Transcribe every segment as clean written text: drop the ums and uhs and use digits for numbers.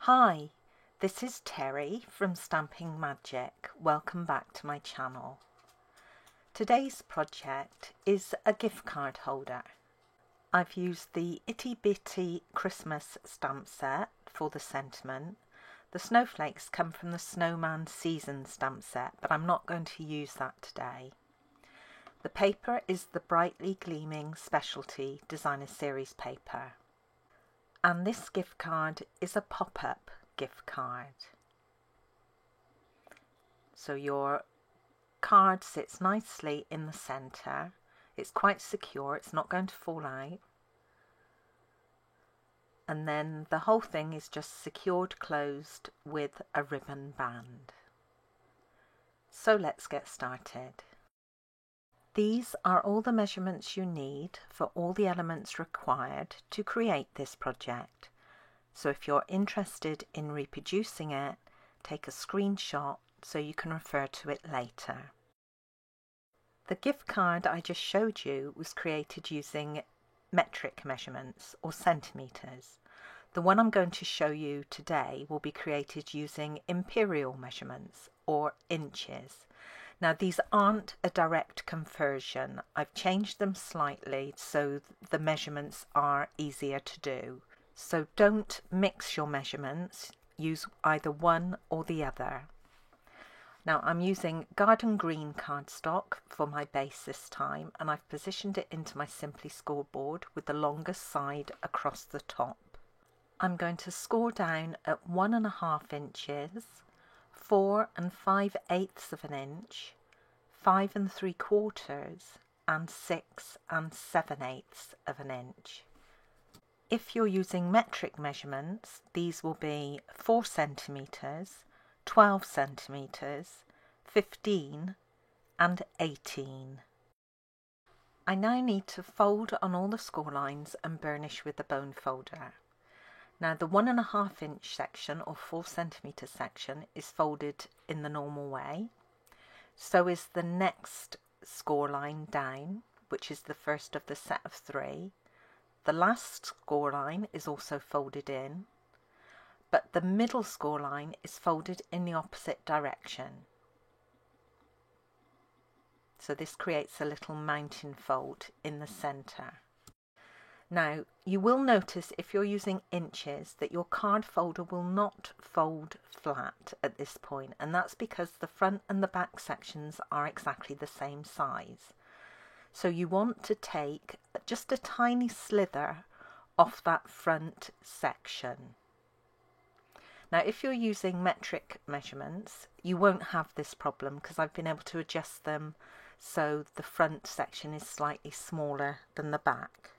Hi, this is Terry from Stamping Magic. Welcome back to my channel. Today's project is a gift card holder. I've used the Itty Bitty Christmas stamp set for the sentiment. The snowflakes come from the Snowman Season stamp set, but I'm not going to use that today. The paper is the Brightly Gleaming Specialty Designer Series paper. And this gift card is a pop-up gift card. So your card sits nicely in the centre. It's quite secure, it's not going to fall out. And then the whole thing is just secured closed with a ribbon band. So let's get started. These are all the measurements you need for all the elements required to create this project. So if you're interested in reproducing it, take a screenshot so you can refer to it later. The gift card I just showed you was created using metric measurements or centimetres. The one I'm going to show you today will be created using imperial measurements or inches. Now these aren't a direct conversion. I've changed them slightly so the measurements are easier to do. So don't mix your measurements, use either one or the other. Now I'm using garden green cardstock for my base this time, and I've positioned it into my Simply scoreboard with the longest side across the top. I'm going to score down at 1.5 inches, 4 5/8 of an inch, 5 3/4 and 6 7/8 of an inch. If you're using metric measurements, these will be 4 centimetres, 12 centimetres, 15 and 18. I now need to fold on all the score lines and burnish with the bone folder. Now the 1.5 inch section or 4 centimetre section is folded in the normal way. So is the next score line down, which is the first of the set of 3. The last score line is also folded in, but the middle score line is folded in the opposite direction. So this creates a little mountain fold in the centre. Now you will notice if you're using inches that your card folder will not fold flat at this point, and that's because the front and the back sections are exactly the same size. So you want to take just a tiny slither off that front section. Now if you're using metric measurements, you won't have this problem because I've been able to adjust them so the front section is slightly smaller than the back.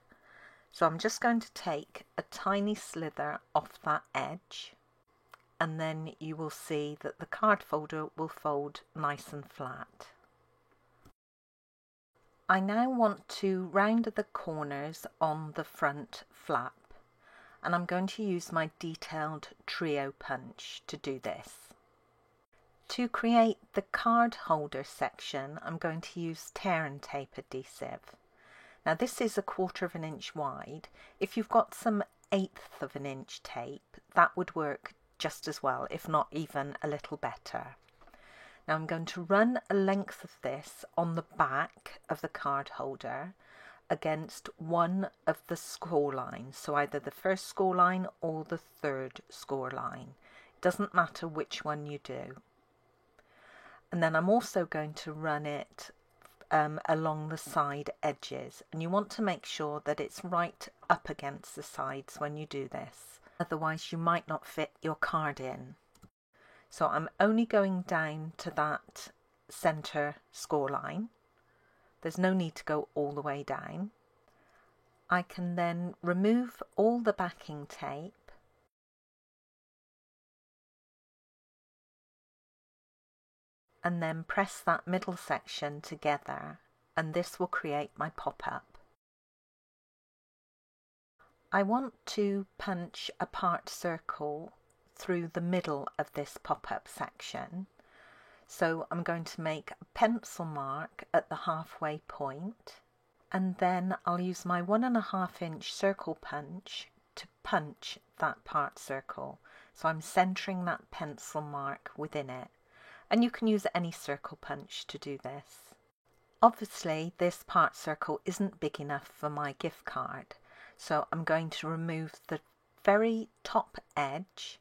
So I'm just going to take a tiny slither off that edge, and then you will see that the card folder will fold nice and flat. I now want to round the corners on the front flap, and I'm going to use my detailed trio punch to do this. To create the card holder section, I'm going to use tear and tape adhesive. Now this is 1/4 inch wide. If you've got some 1/8 of an inch tape, that would work just as well, if not even a little better. Now I'm going to run a length of this on the back of the card holder against one of the score lines, so either the first score line or the third score line. It doesn't matter which one you do. And then I'm also going to run it along the side edges, and you want to make sure that it's right up against the sides when you do this, otherwise you might not fit your card in. So I'm only going down to that centre score line. There's no need to go all the way down. I can then remove all the backing tape and then press that middle section together, and this will create my pop-up. I want to punch a part circle through the middle of this pop-up section, so I'm going to make a pencil mark at the halfway point, and then I'll use my 1.5 inch circle punch to punch that part circle. So I'm centering that pencil mark within it. And you can use any circle punch to do this. Obviously, this part circle isn't big enough for my gift card, so I'm going to remove the very top edge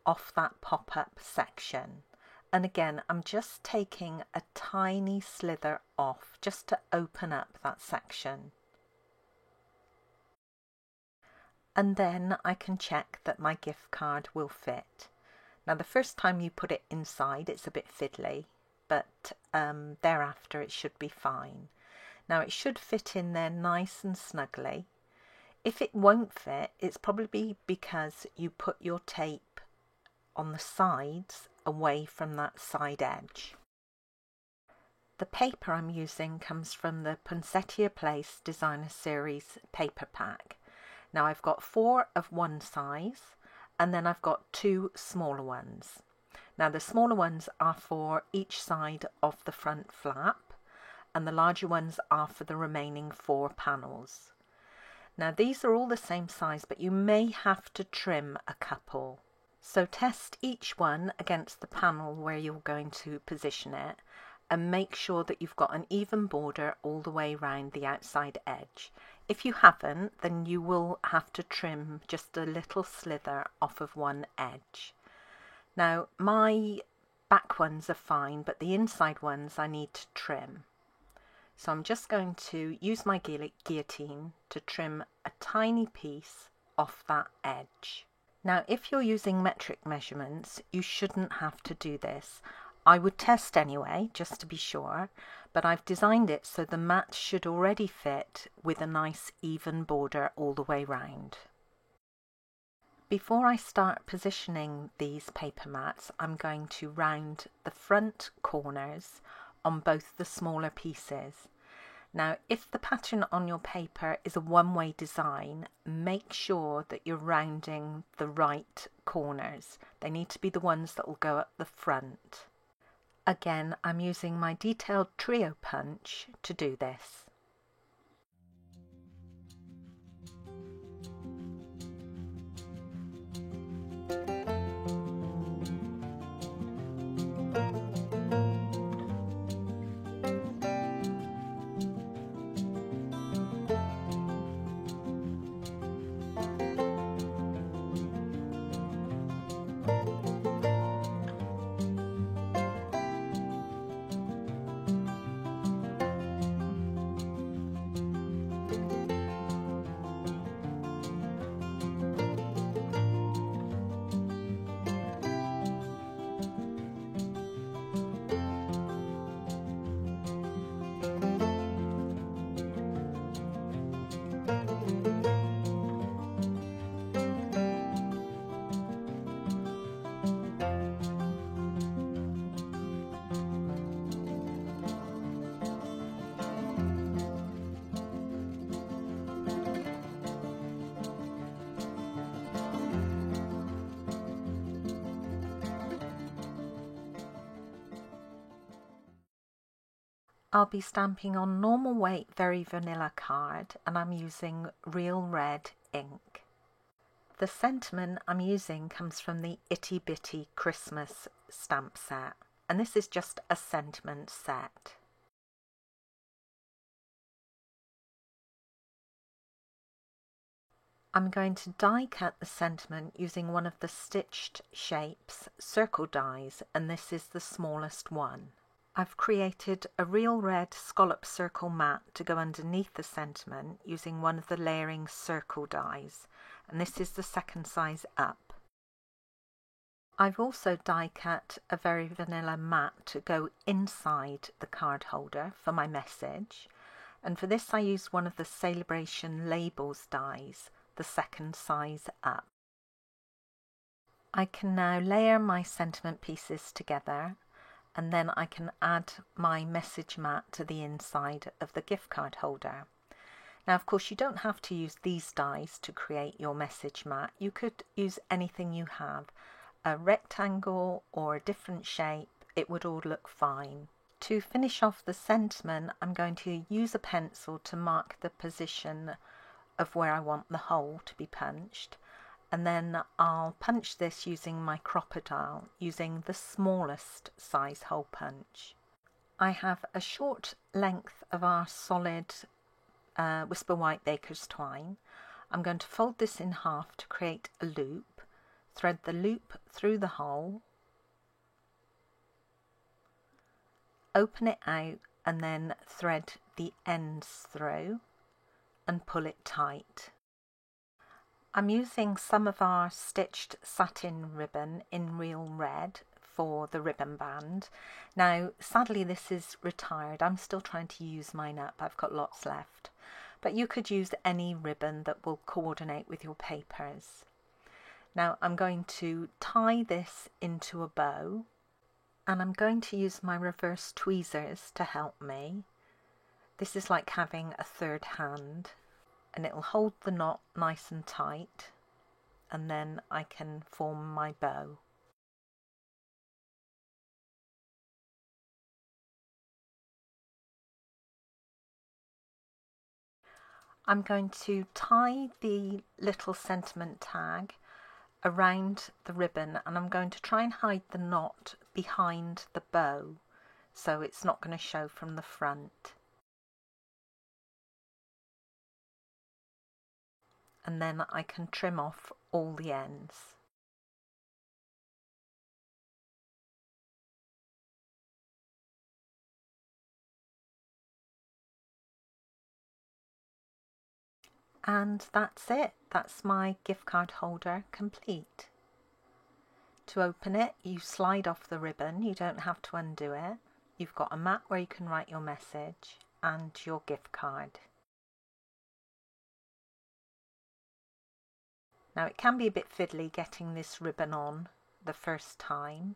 off that pop-up section. And again, I'm just taking a tiny slither off just to open up that section. And then I can check that my gift card will fit. Now, the first time you put it inside, it's a bit fiddly, but thereafter it should be fine. Now, it should fit in there nice and snugly. If it won't fit, it's probably because you put your tape on the sides away from that side edge. The paper I'm using comes from the Poinsettia Place Designer Series paper pack. Now I've got 4 of one size and then I've got 2 smaller ones. Now the smaller ones are for each side of the front flap and the larger ones are for the remaining 4 panels. Now these are all the same size, but you may have to trim a couple. So test each one against the panel where you're going to position it and make sure that you've got an even border all the way around the outside edge. If you haven't, then you will have to trim just a little slither off of one edge. Now my back ones are fine, but the inside ones I need to trim. So I'm just going to use my guillotine to trim a tiny piece off that edge. Now, if you're using metric measurements, you shouldn't have to do this. I would test anyway, just to be sure, but I've designed it so the mat should already fit with a nice even border all the way round. Before I start positioning these paper mats, I'm going to round the front corners on both the smaller pieces. Now, if the pattern on your paper is a one-way design, make sure that you're rounding the right corners. They need to be the ones that will go at the front. Again, I'm using my detailed trio punch to do this. I'll be stamping on normal weight Very Vanilla card and I'm using Real Red ink. The sentiment I'm using comes from the Itty Bitty Christmas stamp set, and this is just a sentiment set. I'm going to die cut the sentiment using one of the Stitched Shapes circle dies, and this is the smallest one. I've created a Real Red scallop circle mat to go underneath the sentiment using one of the layering circle dies, and this is the second size up. I've also die cut a Very Vanilla mat to go inside the card holder for my message, and for this I used one of the Celebration Labels dies, the second size up. I can now layer my sentiment pieces together, and then I can add my message mat to the inside of the gift card holder. Now, of course, you don't have to use these dies to create your message mat. You could use anything you have, a rectangle or a different shape, it would all look fine. To finish off the sentiment, I'm going to use a pencil to mark the position of where I want the hole to be punched, and then I'll punch this using my Crop-A-Dile, using the smallest size hole punch. I have a short length of our solid Whisper White Baker's twine. I'm going to fold this in half to create a loop, thread the loop through the hole, open it out and then thread the ends through and pull it tight. I'm using some of our stitched satin ribbon in Real Red for the ribbon band. Now sadly this is retired, I'm still trying to use mine up, I've got lots left. But you could use any ribbon that will coordinate with your papers. Now I'm going to tie this into a bow, and I'm going to use my reverse tweezers to help me. This is like having a third hand, and it'll hold the knot nice and tight, and then I can form my bow. I'm going to tie the little sentiment tag around the ribbon, and I'm going to try and hide the knot behind the bow so it's not going to show from the front. And then I can trim off all the ends. And that's it. That's my gift card holder complete. To open it, you slide off the ribbon. You don't have to undo it. You've got a mat where you can write your message and your gift card. Now it can be a bit fiddly getting this ribbon on the first time,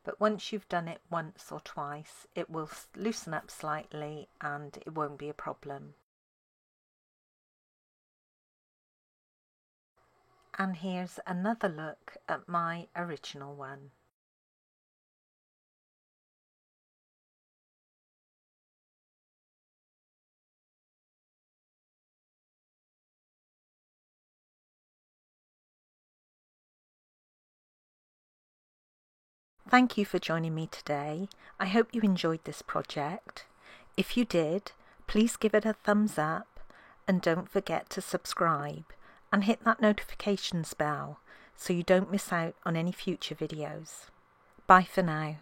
but once you've done it once or twice, it will loosen up slightly and it won't be a problem. And here's another look at my original one. Thank you for joining me today. I hope you enjoyed this project. If you did, please give it a thumbs up and don't forget to subscribe and hit that notifications bell so you don't miss out on any future videos. Bye for now.